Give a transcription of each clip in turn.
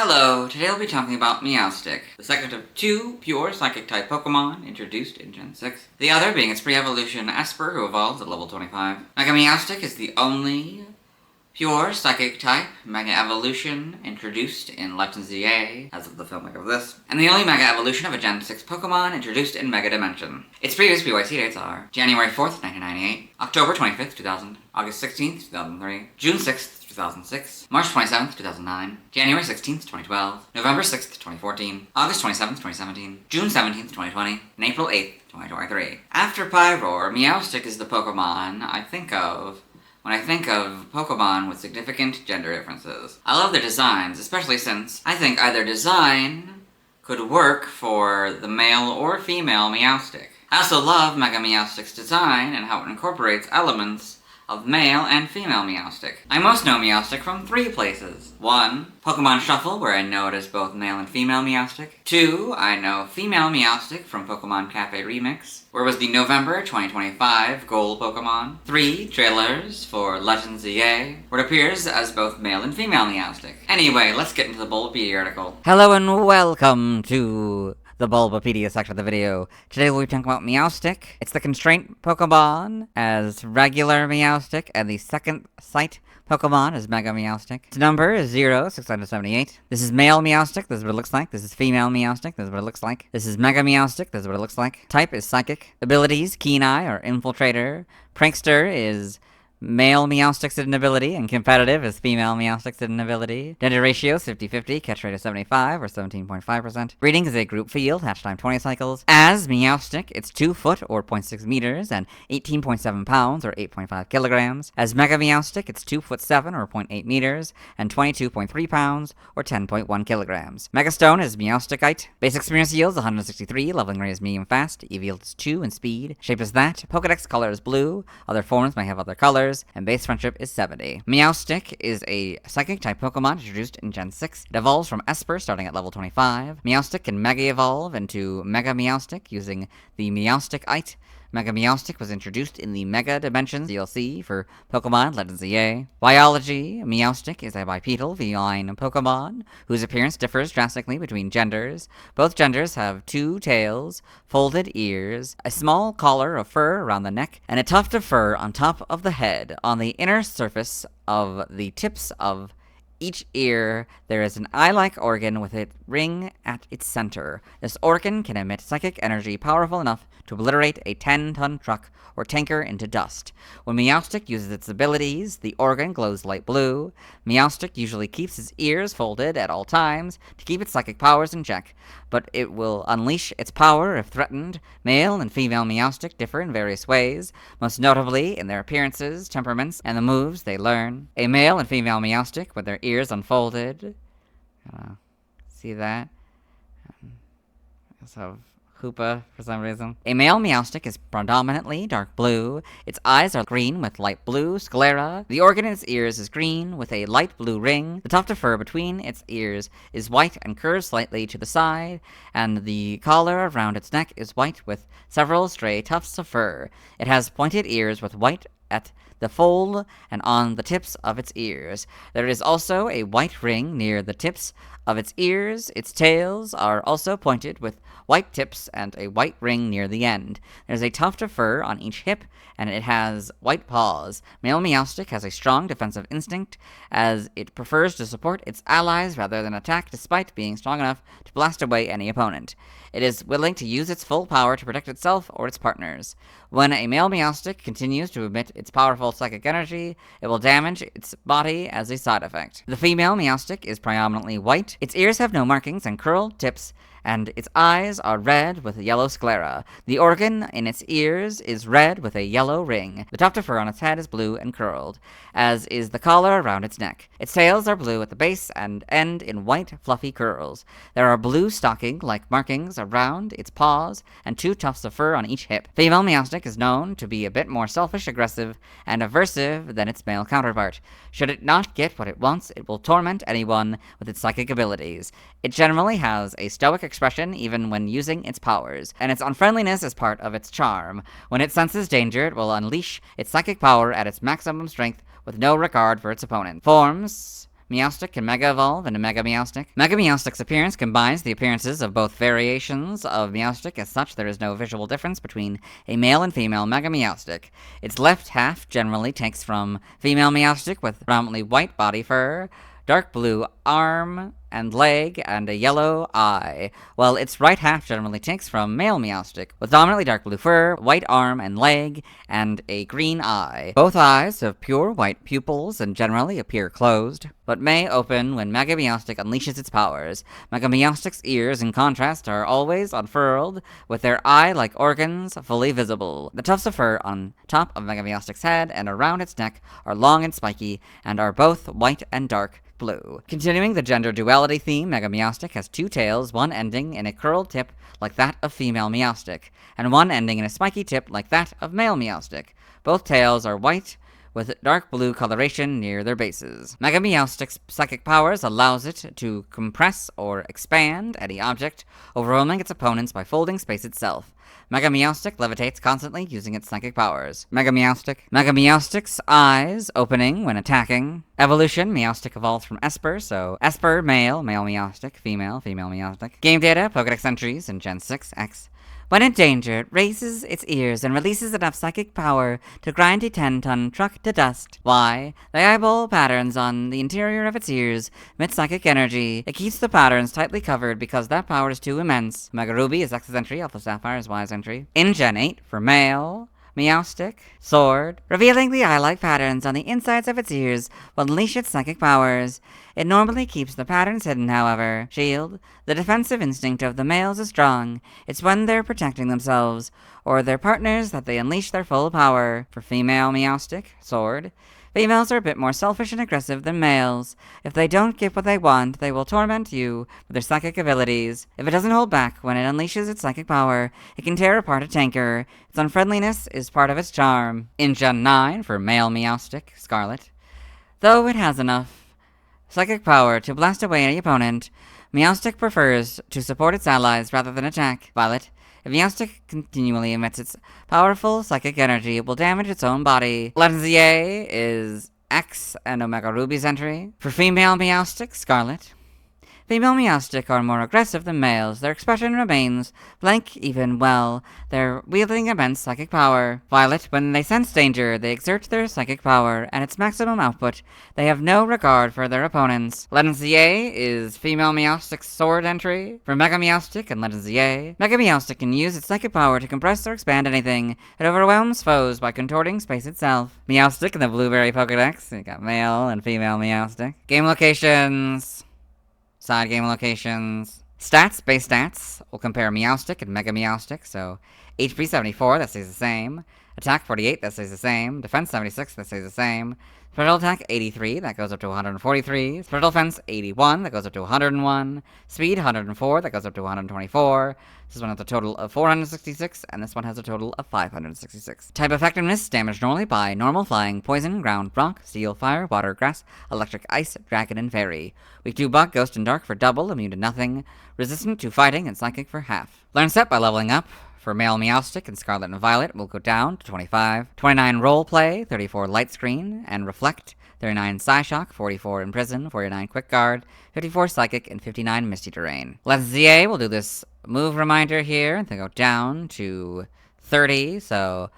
Hello, today we'll be talking about Meowstic, the second of two pure Psychic-type Pokémon introduced in Gen 6. The other being its pre-evolution Esper, who evolves at level 25. Mega Meowstic is the only pure Psychic-type Mega Evolution introduced in Legends ZA, as of the filming of this, and the only Mega Evolution of a Gen 6 Pokémon introduced in Mega Dimension. Its previous BYC dates are January 4th, 1998, October 25th, 2000, August 16th, 2003, June 6th, 2006, March 27th, 2009, January 16th, 2012, November 6th, 2014, August 27th, 2017, June 17th, 2020, and April 8th, 2023. After Pyroar, Meowstic is the Pokemon I think of when I think of Pokemon with significant gender differences. I love their designs, especially since I think either design could work for the male or female Meowstic. I also love Mega Meowstic's design and how it incorporates elements of male and female Meowstic. I most know Meowstic from three places. 1. Pokemon Shuffle, where I know it as both male and female Meowstic. 2. I know female Meowstic from Pokemon Cafe Remix, where it was the November 2025 Gold Pokemon. 3. Trailers for Legends ZA, where it appears as both male and female Meowstic. Anyway, let's get into the Bulbapedia article. Hello and welcome to the Bulbapedia section of the video. Today we'll be talking about Meowstic. It's the constraint Pokemon as regular Meowstic, and the second sight Pokemon is Mega Meowstic. Its number is 0678. This is male Meowstic, this is what it looks like. This is female Meowstic, this is what it looks like. This is Mega Meowstic, this is what it looks like. Type is Psychic. Abilities, Keen Eye or Infiltrator. Prankster is male Meowstic's hidden ability, and competitive is female Meowstic's hidden ability. Gender ratio is 50-50, catch rate is 75, or 17.5%. Breeding is a group field, hatch time 20 cycles. As Meowstic, it's 2 foot, or 0.6 meters, and 18.7 pounds, or 8.5 kilograms. As Mega Meowstic, it's 2 foot 7, or 0.8 meters, and 22.3 pounds, or 10.1 kilograms. Megastone is Meowsticite. Base experience yield is 163, leveling rate is medium fast, EV yield is 2, and speed. Shape is that. Pokedex color is blue, other forms may have other colors, and base friendship is 70. Meowstic is a Psychic-type Pokemon introduced in Gen 6. It evolves from Esper starting at level 25. Meowstic can Mega Evolve into Mega Meowstic using the Meowsticite. Mega Meowstic was introduced in the Mega Dimensions DLC for Pokemon Legends ZA. Biology: Meowstic is a bipedal feline Pokemon whose appearance differs drastically between genders. Both genders have 2 tails, folded ears, a small collar of fur around the neck, and a tuft of fur on top of the head. On the inner surface of the tips of each ear, there is an eye-like organ with a ring at its center. This organ can emit psychic energy powerful enough to obliterate a 10-ton truck or tanker into dust. When Meowstic uses its abilities, the organ glows light blue. Meowstic usually keeps its ears folded at all times to keep its psychic powers in check, but it will unleash its power if threatened. Male and female Meowstic differ in various ways, most notably in their appearances, temperaments, and the moves they learn. A male and female Meowstic with their ears unfolded. See that? So Hoopa for some reason. A male Meowstic is predominantly dark blue. Its eyes are green with light blue sclera. The organ in its ears is green with a light blue ring. The tuft of fur between its ears is white and curves slightly to the side, and the collar around its neck is white with several stray tufts of fur. It has pointed ears with white at the fold and on the tips of its ears. There is also a white ring near the tips of its ears. Its tails are also pointed with white tips and a white ring near the end. There's a tuft of fur on each hip, and it has white paws. Male Meowstic has a strong defensive instinct, as it prefers to support its allies rather than attack, despite being strong enough to blast away any opponent. It is willing to use its full power to protect itself or its partners. When a male Meowstic continues to emit its powerful psychic energy, it will damage its body as a side effect. The female Meowstic is predominantly white. Its ears have no markings and curled tips, and its eyes are red with a yellow sclera. The organ in its ears is red with a yellow ring. The tuft of fur on its head is blue and curled, as is the collar around its neck. Its tails are blue at the base and end in white, fluffy curls. There are blue stocking-like markings around its paws, and 2 tufts of fur on each hip. Female Meowstic is known to be a bit more selfish, aggressive, and aversive than its male counterpart. Should it not get what it wants, it will torment anyone with its psychic abilities. It generally has a stoic expression even when using its powers, and its unfriendliness is part of its charm. When it senses danger, it will unleash its psychic power at its maximum strength with no regard for its opponent. Forms: Meowstic can Mega Evolve into Mega Meowstic. Mega Meowstic's appearance combines the appearances of both variations of Meowstic. As such, there is no visual difference between a male and female Mega Meowstic. Its left half generally takes from female Meowstic with predominantly white body fur, dark blue arm and leg, and a yellow eye, while its right half generally takes from male Meowstic, with dominantly dark blue fur, white arm and leg, and a green eye. Both eyes have pure white pupils and generally appear closed, but may open when Mega Meowstic unleashes its powers. Mega Meowstic's ears, in contrast, are always unfurled, with their eye-like organs fully visible. The tufts of fur on top of Mega Meowstic's head and around its neck are long and spiky, and are both white and dark blue. Continuing the gender duality theme, Mega Meowstic has two tails, one ending in a curled tip like that of female Meowstic, and one ending in a spiky tip like that of male Meowstic. Both tails are white, with dark blue coloration near their bases. Mega Meowstic's psychic powers allows it to compress or expand any object, overwhelming its opponents by folding space itself. Mega Meowstic levitates constantly using its psychic powers. Mega Meowstic. Mega Meowstic's eyes opening when attacking. Evolution, Meowstic evolves from Esper, so Esper, male, male Meowstic, female, female Meowstic. Game data, Pokédex entries in Gen 6X. When in danger, it raises its ears and releases enough psychic power to grind a 10-ton truck to dust. Why? The eyeball patterns on the interior of its ears emit psychic energy. It keeps the patterns tightly covered because that power is too immense. Mega Ruby is X's entry, Alpha Sapphire is Y's entry. In Gen 8, for male, Meowstic, sword, revealing the eye-like patterns on the insides of its ears will unleash its psychic powers. It normally keeps the patterns hidden, however. Shield, the defensive instinct of the males is strong. It's when they're protecting themselves or their partners that they unleash their full power. For female Meowstic, sword, females are a bit more selfish and aggressive than males. If they don't get what they want, they will torment you with their psychic abilities. If it doesn't hold back when it unleashes its psychic power, it can tear apart a tanker. Its unfriendliness is part of its charm. In Gen 9, for male Meowstic, Scarlet, though it has enough psychic power to blast away any opponent, Meowstic prefers to support its allies rather than attack. Violet, if Meowstic continually emits its powerful psychic energy, it will damage its own body. Lenzier is X and Omega Ruby's entry. For female Meowstic, Scarlet, female Meowstic are more aggressive than males. Their expression remains blank even while they're wielding immense psychic power. Violet, when they sense danger, they exert their psychic power at its maximum output. They have no regard for their opponents. Lenzier is female Meowstic's sword entry. For Mega Meowstic and Lenzier, Mega Meowstic can use its psychic power to compress or expand anything. It overwhelms foes by contorting space itself. Meowstic in the Blueberry Pokédex. You got male and female Meowstic. Game locations. Side game locations. Stats, base stats. We'll compare Meowstic and Mega Meowstic. So, HP 74, that stays the same. Attack 48, that stays the same. Defense 76, that stays the same. Special attack 83, that goes up to 143. Special defense 81, that goes up to 101. Speed 104, that goes up to 124. This one has a total of 466, and this one has a total of 566. Type effectiveness, damage normally by normal flying, poison, ground, rock, steel, fire, water, grass, electric, ice, dragon, and fairy. Weak to bug, ghost, and dark for double, immune to nothing, resistant to fighting, and psychic for half. Learn set by leveling up. For male Meowstic and Scarlet and Violet, will go down to 25. 29 Roleplay, 34 Light Screen and Reflect, 39 Psyshock, 44 Imprison, 49 Quick Guard, 54 Psychic, and 59 Misty Terrain. Lenzier will do this move reminder here, and then go down to 30, so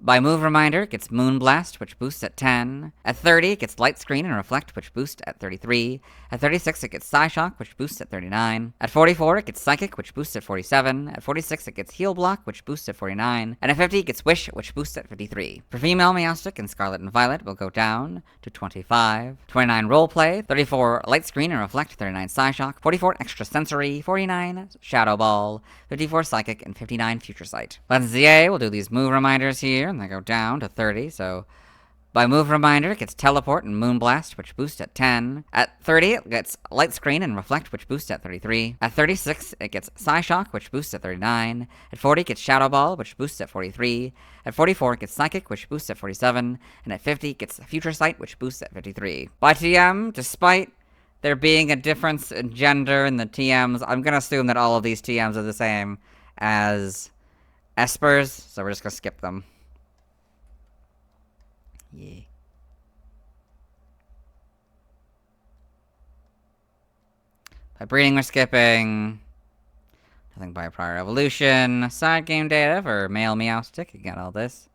by move reminder, it gets Moonblast, which boosts at 10. At 30, it gets Light Screen and Reflect, which boosts at 33. At 36, it gets Psyshock, which boosts at 39. At 44, it gets Psychic, which boosts at 47. At 46, it gets Heal Block, which boosts at 49. And at 50, it gets Wish, which boosts at 53. For female Meowstic and Scarlet and Violet, will go down to 25. 29 Roleplay, 34 Light Screen and Reflect, 39 Psyshock, 44 Extra Sensory, 49 Shadow Ball, 54 Psychic, and 59 Future Sight. Lenzier will do these move reminders here, and they go down to 30, so by move reminder, it gets Teleport and Moonblast, which boost at 10. At 30, it gets Light Screen and Reflect, which boost at 33. At 36, it gets Psyshock, which boosts at 39. At 40, it gets Shadow Ball, which boosts at 43. At 44, it gets Psychic, which boosts at 47. And at 50, it gets Future Sight, which boosts at 53. By TM, despite there being a difference in gender in the TMs, I'm gonna assume that all of these TMs are the same as Espers, so we're just gonna skip them. Yeah. By breeding, we're skipping. Nothing by prior evolution. Side game data for male Meowstic, you got all this.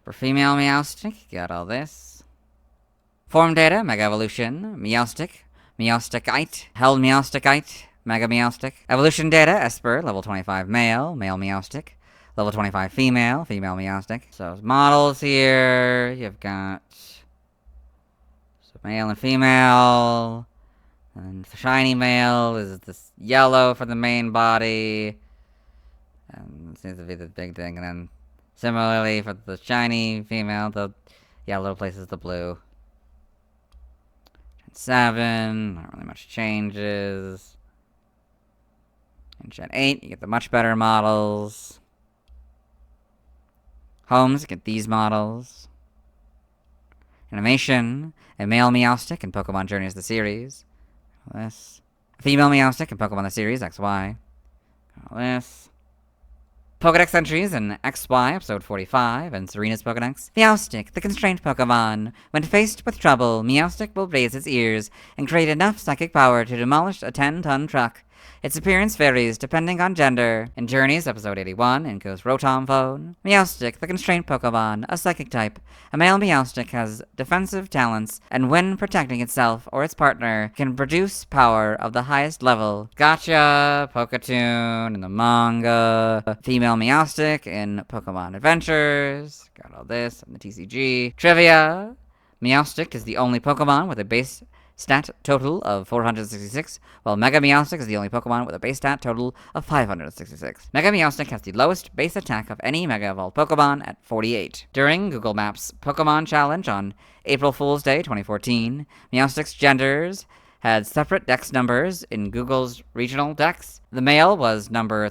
For female Meowstic, you got all this. Form data, Mega Evolution, Meowstic, Meowsticite, Held Meowsticite, Mega Meowstic. Evolution data, Esper, level 25 male, male Meowstic. Level 25 female, female Meowstic. So models here, you've got male and female. And the shiny male is this yellow for the main body. And it seems to be the big thing. And then similarly for the shiny female, the yellow places the blue. Gen 7, not really much changes. In Gen 8, you get the much better models. Homes, you get these models. Animation, a male Meowstic in Pokemon Journeys the series. This. A female Meowstic in Pokemon the series, XY. This. Pokedex entries in XY, episode 45, and Serena's Pokedex. Meowstic, the constrained Pokemon. When faced with trouble, Meowstic will raise its ears and create enough psychic power to demolish a 10-ton truck. Its appearance varies depending on gender. In Journeys, episode 81, in Goes Rotom Phone. Meowstic, the constrained Pokemon, a psychic type. A male Meowstic has defensive talents, and when protecting itself or its partner, can produce power of the highest level. Gotcha! Poketoon in the manga. Female Meowstic in Pokemon Adventures. Got all this in the TCG. Trivia! Meowstic is the only Pokemon with a base stat total of 466, while Mega Meowstic is the only Pokemon with a base stat total of 566. Mega Meowstic has the lowest base attack of any Mega Evolved Pokemon at 48. During Google Maps Pokemon Challenge on April Fool's Day 2014, Meowstic's genders had separate dex numbers in Google's regional dex. The male was number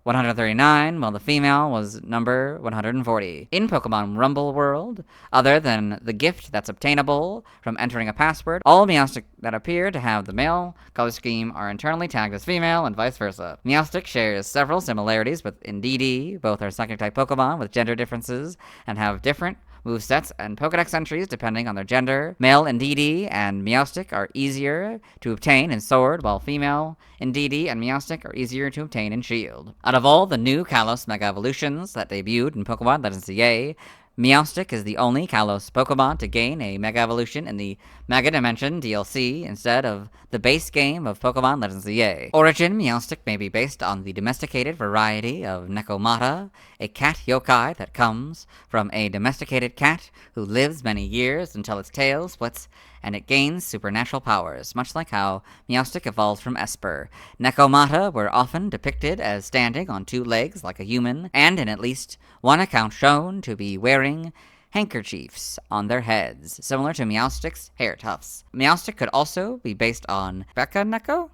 139, while the female was number 140. In Pokemon Rumble World, other than the gift that's obtainable from entering a password, all Meowstic that appear to have the male color scheme are internally tagged as female and vice versa. Meowstic shares several similarities with Indeedee. Both are psychic-type Pokemon with gender differences and have different movesets and Pokedex entries depending on their gender. Male Indeedee and Meowstic are easier to obtain in Sword, while female Indeedee and Meowstic are easier to obtain in Shield. Out of all the new Kalos Mega Evolutions that debuted in Pokemon Legends ZA, Meowstic is the only Kalos Pokemon to gain a Mega Evolution in the Mega Dimension DLC instead of the base game of Pokemon Legends ZA. Origin Meowstic may be based on the domesticated variety of Nekomata, a cat yokai that comes from a domesticated cat who lives many years until its tail splits and it gains supernatural powers, much like how Meowstic evolved from Esper. Nekomata were often depicted as standing on two legs like a human, and in at least one account shown to be wearing handkerchiefs on their heads, similar to Meowstic's hair tufts. Meowstic could also be based on Beka Neko,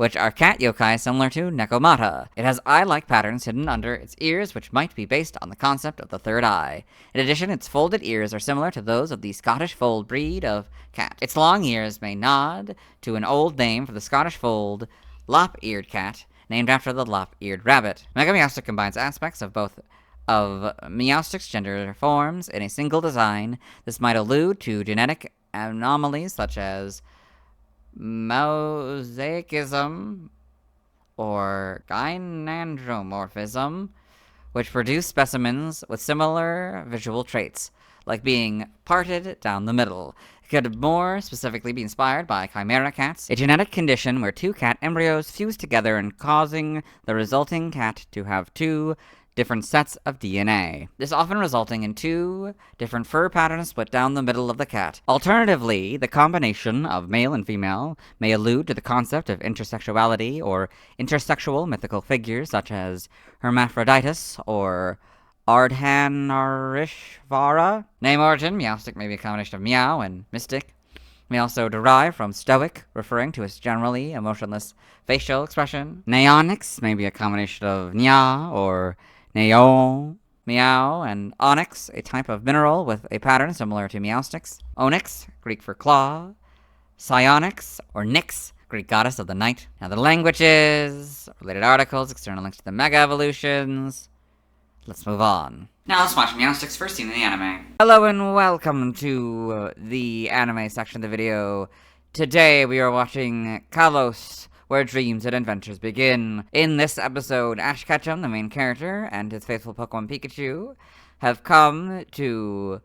which are cat yokai similar to Nekomata. It has eye-like patterns hidden under its ears, which might be based on the concept of the third eye. In addition, its folded ears are similar to those of the Scottish Fold breed of cat. Its long ears may nod to an old name for the Scottish Fold lop-eared cat, named after the lop-eared rabbit. Mega Meowstic combines aspects of both of Meowstic's gender forms in a single design. This might allude to genetic anomalies such as mosaicism or gynandromorphism, which produce specimens with similar visual traits, like being parted down the middle. It could more specifically be inspired by chimera cats, a genetic condition where two cat embryos fuse together and causing the resulting cat to have two different sets of DNA. This often resulting in two different fur patterns split down the middle of the cat. Alternatively, the combination of male and female may allude to the concept of intersexuality or intersexual mythical figures such as Hermaphroditus or Ardhanarishvara. Name origin, Meowstic may be a combination of meow and mystic. May also derive from stoic, referring to its generally emotionless facial expression. Neonyx may be a combination of nya or Neo, meow, and onyx, a type of mineral with a pattern similar to Meowstic's. Onyx, Greek for claw. Psionyx, or Nyx, Greek goddess of the night. Now the languages, related articles, external links to the Mega Evolutions. Let's move on. Now let's watch Meowstic's first scene in the anime. Hello and welcome to the anime section of the video. Today we are watching Kalos, Where Dreams and Adventures Begin. In this episode, Ash Ketchum, the main character, and his faithful Pokemon Pikachu have come to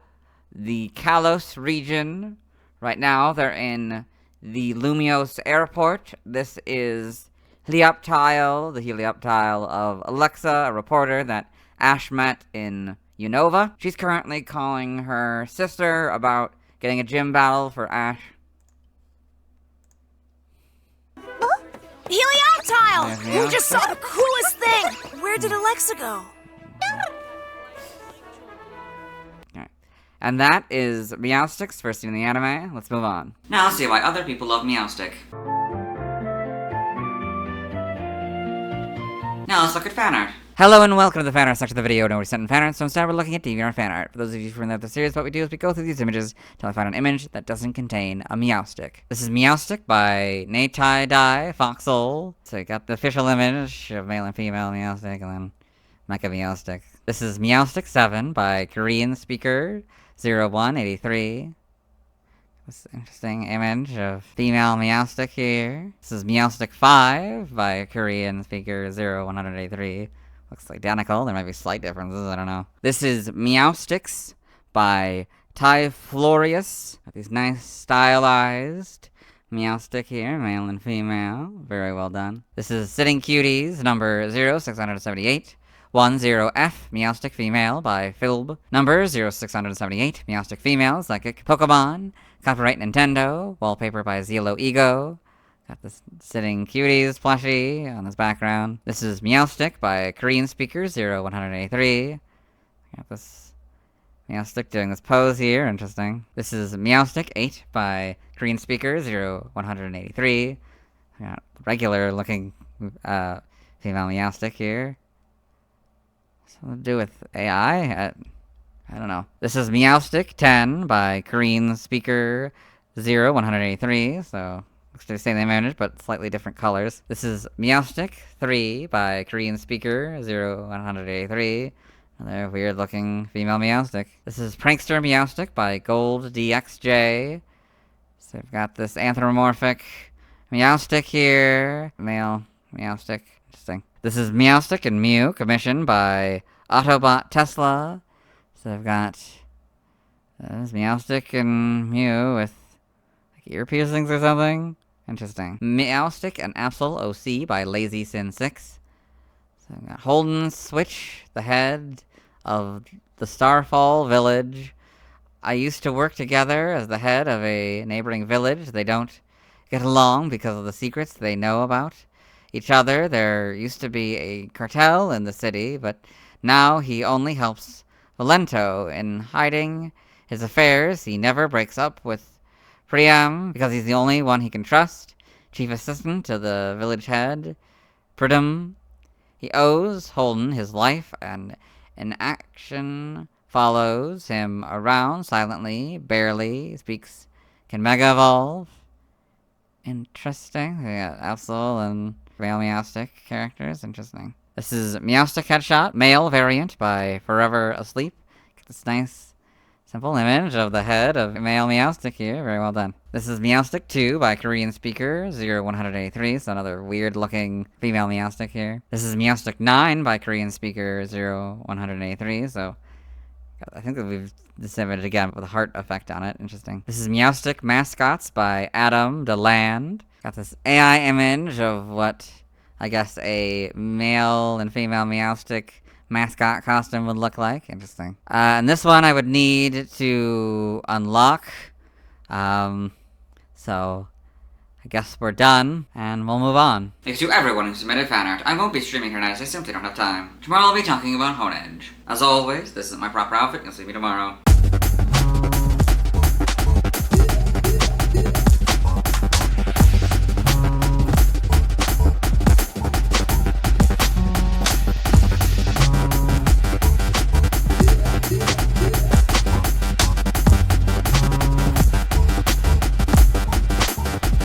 the Kalos region. Right now, they're in the Lumios Airport. This is Helioptile, the Helioptile of Alexa, a reporter that Ash met in Unova. She's currently calling her sister about getting a gym battle for Ash. Helioptile! You just saw the coolest thing! Where did Alexa go? Alright. And that is Meowstic's first scene in the anime. Let's move on. Now let's see why other people love Meowstic. Now let's look at fan art. Hello and welcome to the fan art section of the video. Now we're sent in fan art, so instead we're looking at DeviantArt fan art. For those of you familiar with the series, what we do is we go through these images until I find an image that doesn't contain a Meowstic. This is Meowstic by Natai Dai Foxhole. So you got the official image of male and female Meowstic, and then Mecha Meowstic. This is Meowstic 7 by Korean speaker 0183. This interesting image of female Meowstic here. This is Meowstic 5 by Korean speaker 0183. Looks identical. There might be slight differences. I don't know. This is Meowsticks by Typhloreus. These nice stylized Meowstic here, male and female. Very well done. This is Sitting Cuties, number 0678. 10F, Meowstic female by Philb. Number 0678, Meowstic female, psychic Pokemon. Copyright Nintendo. Wallpaper by Zelo Ego. Got this Sitting Cuties plushie on this background. This is Meowstic by Korean speaker 0183. Got this Meowstic doing this pose here, interesting. This is Meowstic 8 by Korean speaker 0183. Got regular looking female Meowstic here. Something to do with AI? I don't know. This is Meowstic 10 by Korean speaker 0183, so looks to be the same image, but slightly different colors. This is Meowstic 3 by Korean speaker 0183. Another weird looking female Meowstic. This is Prankster Meowstic by Gold DXJ. So we've got this anthropomorphic Meowstic here. Male Meowstic. Interesting. This is Meowstic and Mew, commissioned by Autobot Tesla. So I've got this Meowstic and Mew with like ear piercings or something. Interesting. Meowstic and Absol OC by Lazy Sin 6. So I've got Holden Switch, the head of the Starfall village. I used to work together as the head of a neighboring village. They don't get along because of the secrets they know about each other. There used to be a cartel in the city, but now he only helps Valento in hiding his affairs. He never breaks up with Priam because he's the only one he can trust. Chief assistant to the village head, Pridham. He owes Holden his life, and in action follows him around silently, barely speaks, can mega evolve. Interesting. We got Absol and male Meowstic characters. Interesting. This is Meowstic Headshot, male variant by Forever Asleep. Got this nice, simple image of the head of male Meowstic here. Very well done. This is Meowstic 2 by Korean speaker 0183. So another weird looking female Meowstic here. This is Meowstic 9 by Korean speaker 0183. So I think that we've this image again with a heart effect on it. Interesting. This is Meowstic Mascots by Adam DeLand. Got this AI image of what I guess a male and female Meowstic mascot costume would look like. Interesting. And this one I would need to unlock. So I guess we're done, and we'll move on. Thanks to everyone who submitted fan art. I won't be streaming tonight as I simply don't have time. Tomorrow I'll be talking about Honedge. As always, this is my proper outfit. You'll see me tomorrow.